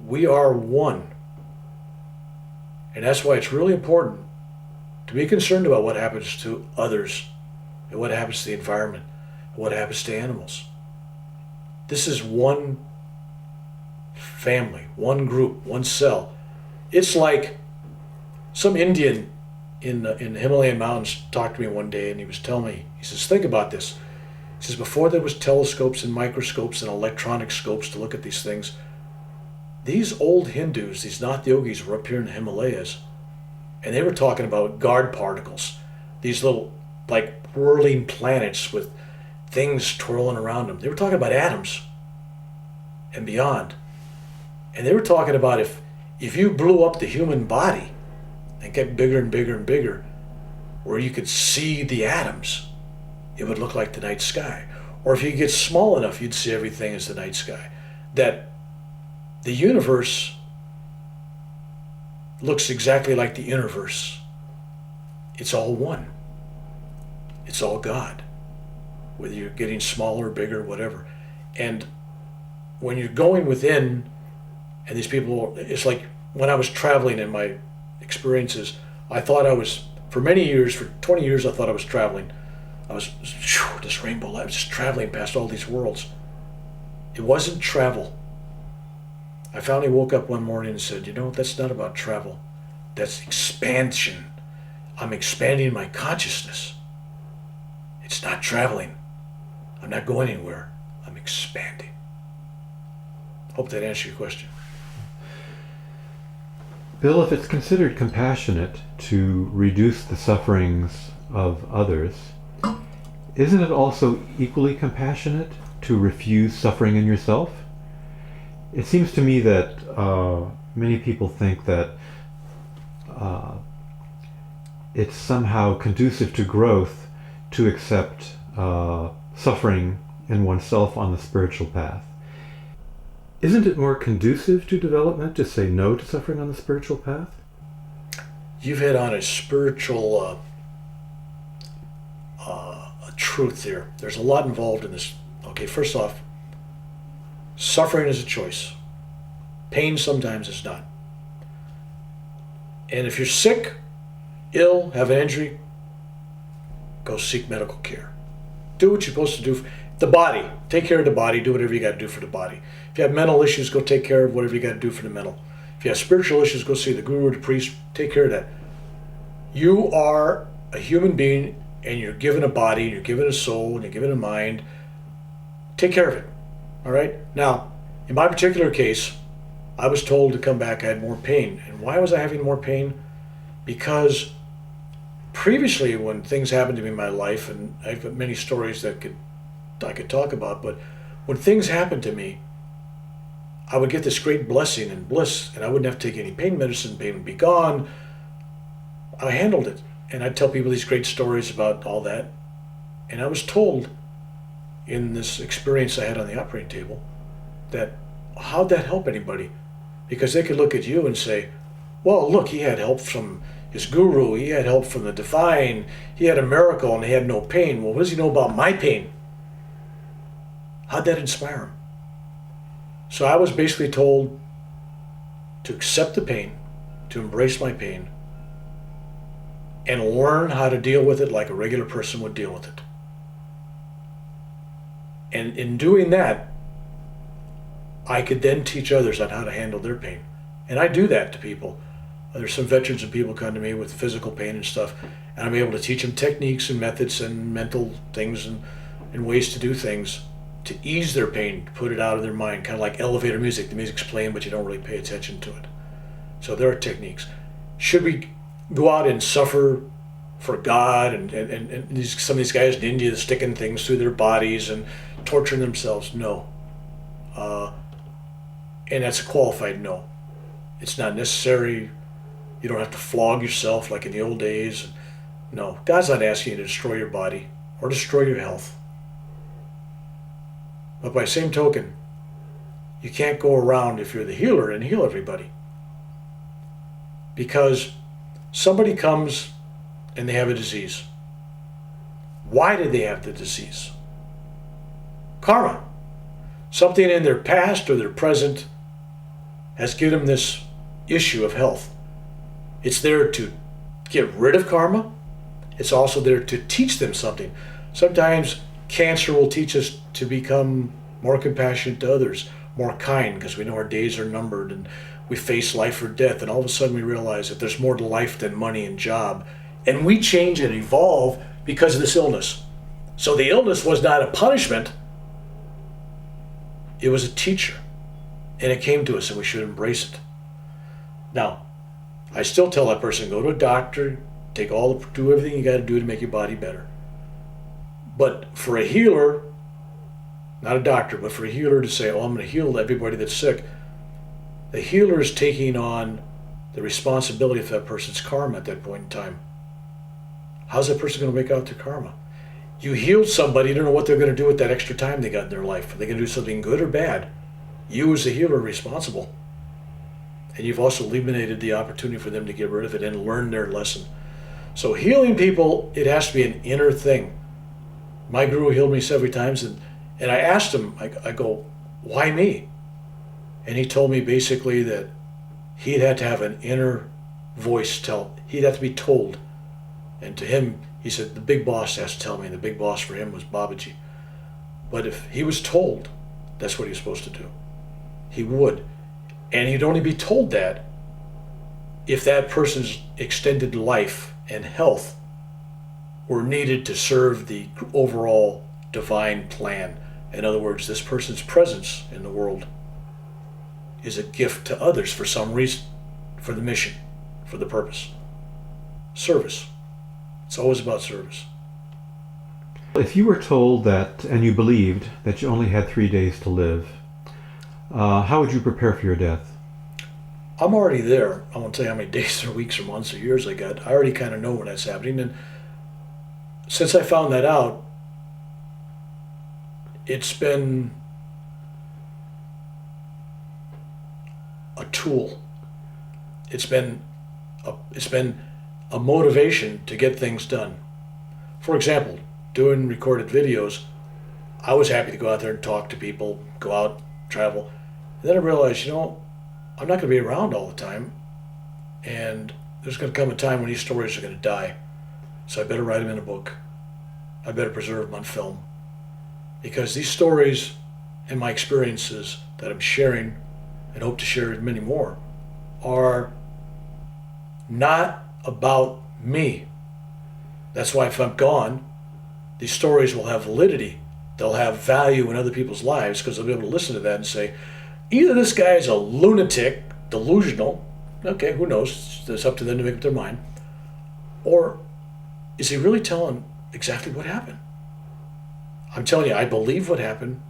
We are one. And that's why it's really important to be concerned about what happens to others, and what happens to the environment, and what happens to animals. This is one family, one group, one cell. It's like some Indian in the Himalayan mountains talked to me one day, and he was telling me, he says, think about this. He says, before there was telescopes and microscopes and electronic scopes to look at these things, these old Hindus, these Nath yogis, were up here in the Himalayas, and they were talking about God particles, these little like whirling planets with things twirling around them. They were talking about atoms and beyond. And they were talking about if you blew up the human body and get bigger and bigger and bigger, where you could see the atoms, it would look like the night sky. Or if you get small enough, you'd see everything as the night sky. That the universe looks exactly like the universe. It's all one. It's all God. Whether you're getting smaller, bigger, whatever. And when you're going within, and these people, it's like when I was traveling in my experiences, I thought I was, for many years, for 20 years, I thought I was traveling. I was, this rainbow light, I was just traveling past all these worlds. It wasn't travel. I finally woke up one morning and said, that's not about travel. That's expansion. I'm expanding my consciousness. It's not traveling. I'm not going anywhere. I'm expanding. Hope that answers your question. Bill, if it's considered compassionate to reduce the sufferings of others, isn't it also equally compassionate to refuse suffering in yourself? It seems to me that many people think that it's somehow conducive to growth to accept suffering in oneself on the spiritual path. Isn't it more conducive to development to say no to suffering on the spiritual path? You've hit on a spiritual truth there. There's a lot involved in this. Okay, first off, suffering is a choice. Pain sometimes is not. And if you're sick, ill, have an injury, go seek medical care. Do what you're supposed to do. The body, take care of the body, do whatever you got to do for the body. If you have mental issues, go take care of whatever you got to do for the mental. If you have spiritual issues, go see the guru or the priest, take care of that. You are a human being, and you're given a body, and you're given a soul, and you're given a mind. Take care of it, all right? Now, in my particular case, I was told to come back, I had more pain. And why was I having more pain? Because previously, when things happened to me in my life, and I've got many stories that I could talk about, but when things happened to me, I would get this great blessing and bliss, and I wouldn't have to take any pain medicine, pain would be gone. I handled it, and I'd tell people these great stories about all that. And I was told in this experience I had on the operating table that how'd that help anybody? Because they could look at you and say, well, look, he had help from his guru, he had help from the divine, he had a miracle and he had no pain. Well, what does he know about my pain? How'd that inspire him? So I was basically told to accept the pain, to embrace my pain, and learn how to deal with it like a regular person would deal with it. And in doing that, I could then teach others on how to handle their pain. And I do that to people. There's some veterans and people come to me with physical pain and stuff, and I'm able to teach them techniques and methods and mental things and ways to do things to ease their pain, to put it out of their mind, kind of like elevator music. The music's playing, but you don't really pay attention to it. So there are techniques. Should we go out and suffer for God and some of these guys in India sticking things through their bodies and torturing themselves? No. And that's a qualified no. It's not necessary. You don't have to flog yourself like in the old days. No, God's not asking you to destroy your body or destroy your health. But by the same token, you can't go around if you're the healer and heal everybody. Because somebody comes and they have a disease. Why did they have the disease? Karma. Something in their past or their present has given them this issue of health. It's there to get rid of karma. It's also there to teach them something. Sometimes cancer will teach us to become more compassionate to others, more kind, because we know our days are numbered and we face life or death, and all of a sudden we realize that there's more to life than money and job. And we change and evolve because of this illness. So the illness was not a punishment, it was a teacher. And it came to us and we should embrace it. Now, I still tell that person, go to a doctor, do everything you got to do to make your body better. But for a healer, not a doctor, but for a healer to say, oh, I'm going to heal everybody that's sick, the healer is taking on the responsibility for that person's karma at that point in time. How's that person going to make out their karma? You healed somebody, you don't know what they're going to do with that extra time they got in their life. Are they going to do something good or bad? You as a healer are responsible. And you've also eliminated the opportunity for them to get rid of it and learn their lesson. So healing people, it has to be an inner thing. My guru healed me several times, and I asked him, I go, why me? And he told me basically that he'd had to have an inner voice he'd have to be told. And to him, he said, the big boss has to tell me. And the big boss for him was Babaji. But if he was told, that's what he was supposed to do. He would. And he'd only be told that if that person's extended life and health were needed to serve the overall divine plan. In other words, this person's presence in the world is a gift to others for some reason, for the mission, for the purpose. Service. It's always about service. If you were told that, and you believed that you only had 3 days to live, how would you prepare for your death? I'm already there. I won't tell you how many days or weeks or months or years I got. I already kind of know when that's happening. And since I found that out, it's been a tool. It's been a motivation to get things done. For example, doing recorded videos, I was happy to go out there and talk to people, go out, travel. And then I realized, I'm not going to be around all the time, and there's going to come a time when these stories are going to die. So I better write them in a book. I better preserve them on film. Because these stories and my experiences that I'm sharing, and hope to share many more, are not about me. That's why if I'm gone, these stories will have validity. They'll have value in other people's lives because they'll be able to listen to that and say, either this guy is a lunatic, delusional, okay, who knows, it's up to them to make up their mind, or is he really telling exactly what happened? I'm telling you, I believe what happened.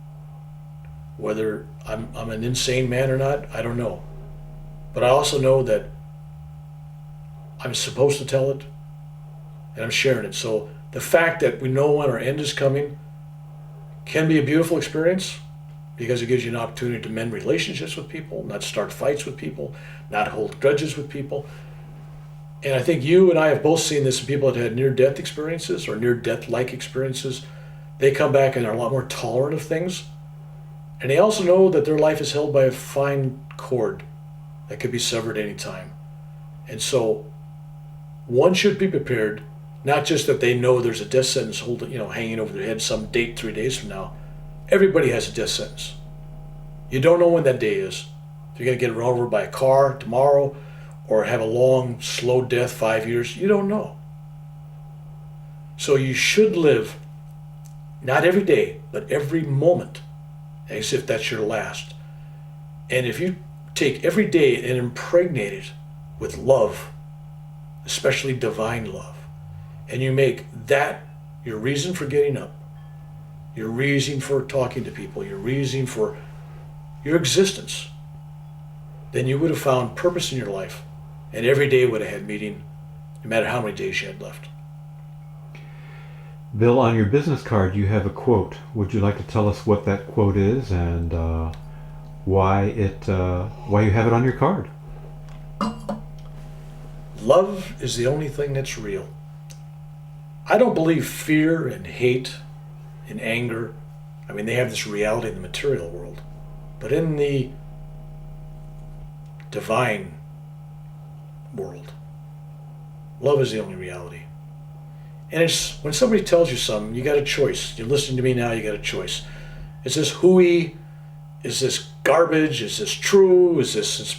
Whether I'm an insane man or not, I don't know. But I also know that I'm supposed to tell it, and I'm sharing it. So the fact that we know when our end is coming can be a beautiful experience because it gives you an opportunity to mend relationships with people, not start fights with people, not hold grudges with people. And I think you and I have both seen this in people that had near-death experiences or near-death-like experiences. They come back and are a lot more tolerant of things. And they also know that their life is held by a fine cord that could be severed any time. And so one should be prepared, not just that they know there's a death sentence hanging over their head some date 3 days from now. Everybody has a death sentence. You don't know when that day is. If you're going to get run over by a car tomorrow or have a long, slow death, 5 years, you don't know. So you should live, not every day, but every moment, as if that's your last. And if you take every day and impregnate it with love, especially divine love, and you make that your reason for getting up, your reason for talking to people, your reason for your existence, then you would have found purpose in your life, and every day would have had meaning, no matter how many days you had left. Bill, on your business card you have a quote. Would you like to tell us what that quote is and why you have it on your card? Love is the only thing that's real. I don't believe fear and hate and anger, they have this reality in the material world. But in the divine world, love is the only reality. And it's when somebody tells you something, you got a choice. You're listening to me now, you got a choice. Is this hooey? Is this garbage? Is this true?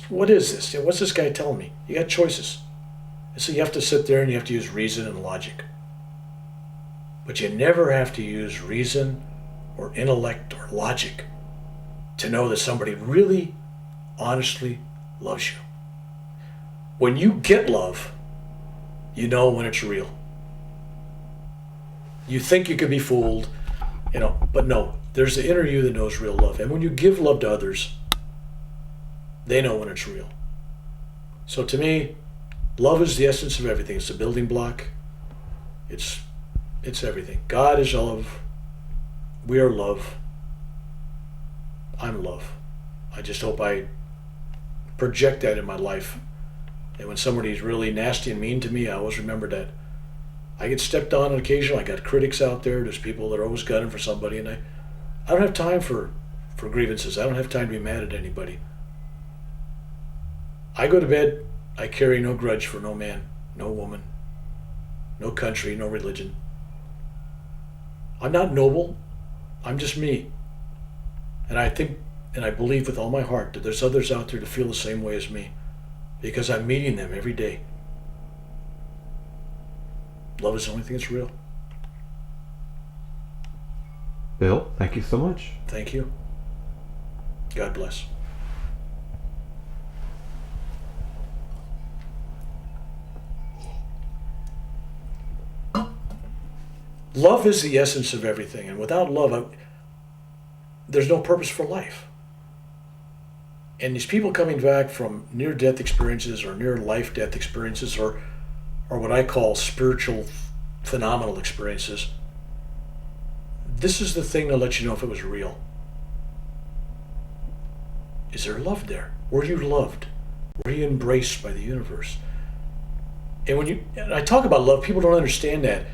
What is this? What's this guy telling me? You got choices. And so you have to sit there and you have to use reason and logic. But you never have to use reason or intellect or logic to know that somebody really, honestly loves you. When you get love, you know when it's real. You think you could be fooled, but no, there's the inner you that knows real love. And when you give love to others, they know when it's real. So to me, love is the essence of everything. It's the building block. It's everything. God is love. We are love. I'm love. I just hope I project that in my life. And when somebody's really nasty and mean to me, I always remember that I get stepped on occasionally. I got critics out there. There's people that are always gunning for somebody, and I don't have time for grievances. I don't have time to be mad at anybody. I go to bed, I carry no grudge for no man, no woman, no country, no religion. I'm not noble. I'm just me. And I think and I believe with all my heart that there's others out there to feel the same way as me, because I'm meeting them every day. Love is the only thing that's real. Bill, thank you so much. Thank you. God bless. Love is the essence of everything, and without love, there's no purpose for life. And these people coming back from near-death experiences or near-life-death experiences or what I call spiritual phenomenal experiences, this is the thing to let you know if it was real. Is there love there? Were you loved? Were you embraced by the universe? And when I talk about love, people don't understand that.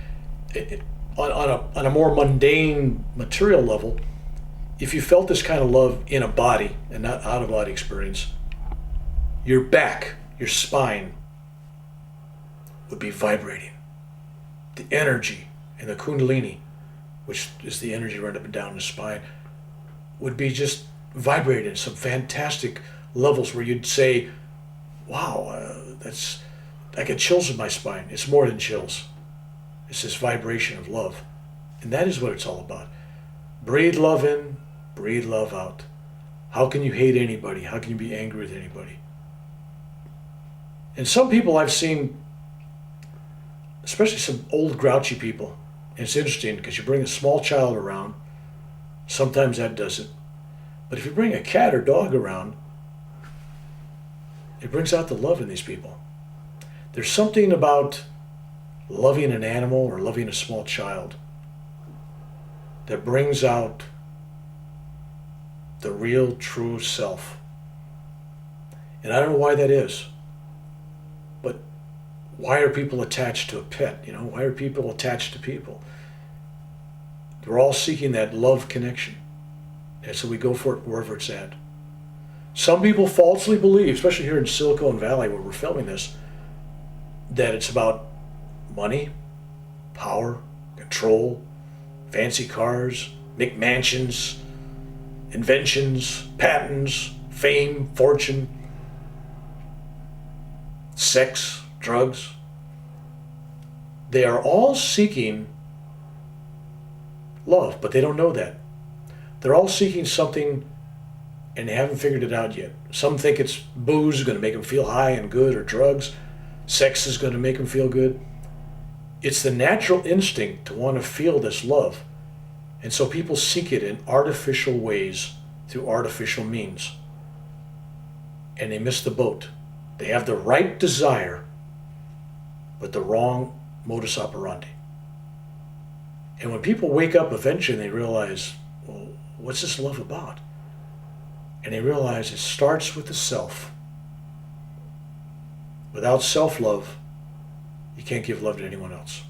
On a more mundane material level, if you felt this kind of love in a body and not out-of-body experience, your back, your spine would be vibrating. The energy and the kundalini, which is the energy running up and down the spine, would be just vibrating at some fantastic levels where you'd say, wow, I get chills in my spine. It's more than chills. It's this vibration of love. And that is what it's all about. Breathe love in, breathe love out. How can you hate anybody? How can you be angry with anybody? And some people I've seen, especially some old grouchy people, and it's interesting because you bring a small child around, sometimes that does it. But if you bring a cat or dog around, it brings out the love in these people. There's something about loving an animal or loving a small child that brings out the real, true self. And I don't know why that is, but why are people attached to a pet? Why are people attached to people? We're all seeking that love connection. And so we go for it wherever it's at. Some people falsely believe, especially here in Silicon Valley where we're filming this, that it's about money, power, control, fancy cars, McMansions, inventions, patents, fame, fortune, sex, drugs. They are all seeking love, but they don't know that. They're all seeking something and they haven't figured it out yet. Some think it's booze is going to make them feel high and good, or drugs. Sex is going to make them feel good. It's the natural instinct to want to feel this love. And so people seek it in artificial ways through artificial means. And they miss the boat. They have the right desire, but the wrong modus operandi. And when people wake up eventually, they realize, well, what's this love about? And they realize it starts with the self. Without self-love, you can't give love to anyone else.